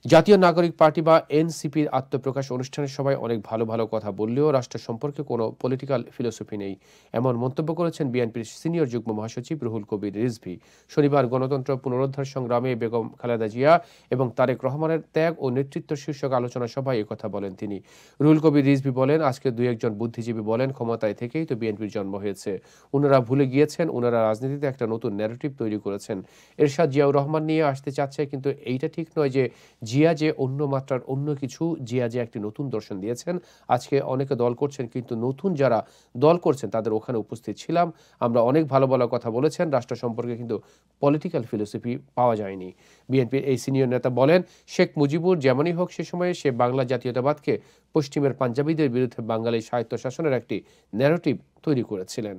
জাতীয় নাগরিক পার্টি বা এনসিপির আত্মপ্রকাশ অনুষ্ঠানের সবাই অনেক ভালো ভালো কথা বললেও রাষ্ট্র সম্পর্কে কোনো পলিটিক্যাল ফিলোসফি নেই, এমন মন্তব্য করেছেন বিএনপির সিনিয়র যুগ্ম মহাসচিব রুহুল কবির রিজভী। শনিবার গণতন্ত্র পুনরুদ্ধার সংগ্রামে বেগম খালেদা জিয়া এবং তারেক রহমানের ত্যাগ ও নেতৃত্ব শীর্ষক আলোচনা সভায় একথা বলেন তিনি। রুহুল কবির রিজভী বলেন, আজকে দুই একজন বুদ্ধিজীবী বলেন ক্ষমতায় থেকেই তো বিএনপির জন্ম হয়েছে। ওনারা ভুলে গিয়েছেন ওনারা রাজনীতিতে একটা নতুন ন্যারেটিভ তৈরি করেছেন। এরশাদ জিয়াউর রহমান নিয়ে আসতে চাচ্ছে, কিন্তু এইটা ঠিক নয় যে জিয়া যে অন্য মাত্রার অন্য কিছু। জিয়া যে একটি নতুন দর্শন দিয়েছেন। আজকে অনেকে দল করছেন, কিন্তু নতুন যারা দল করছেন তাদের ওখানে উপস্থিত ছিলাম। আমরা অনেক ভালো ভালো কথা বলেছেন, রাষ্ট্র সম্পর্কে কিন্তু পলিটিক্যাল ফিলোসফি পাওয়া যায়নি। বিএনপির এই সিনিয়র নেতা বলেন, শেখ মুজিবুর যেমনই হোক সে সময়ে সে বাংলা জাতীয়তাবাদকে পশ্চিমের পাঞ্জাবিদের বিরুদ্ধে বাঙালি স্বায়ত্তশাসনের একটি ন্যারেটিভ তৈরি করেছিলেন।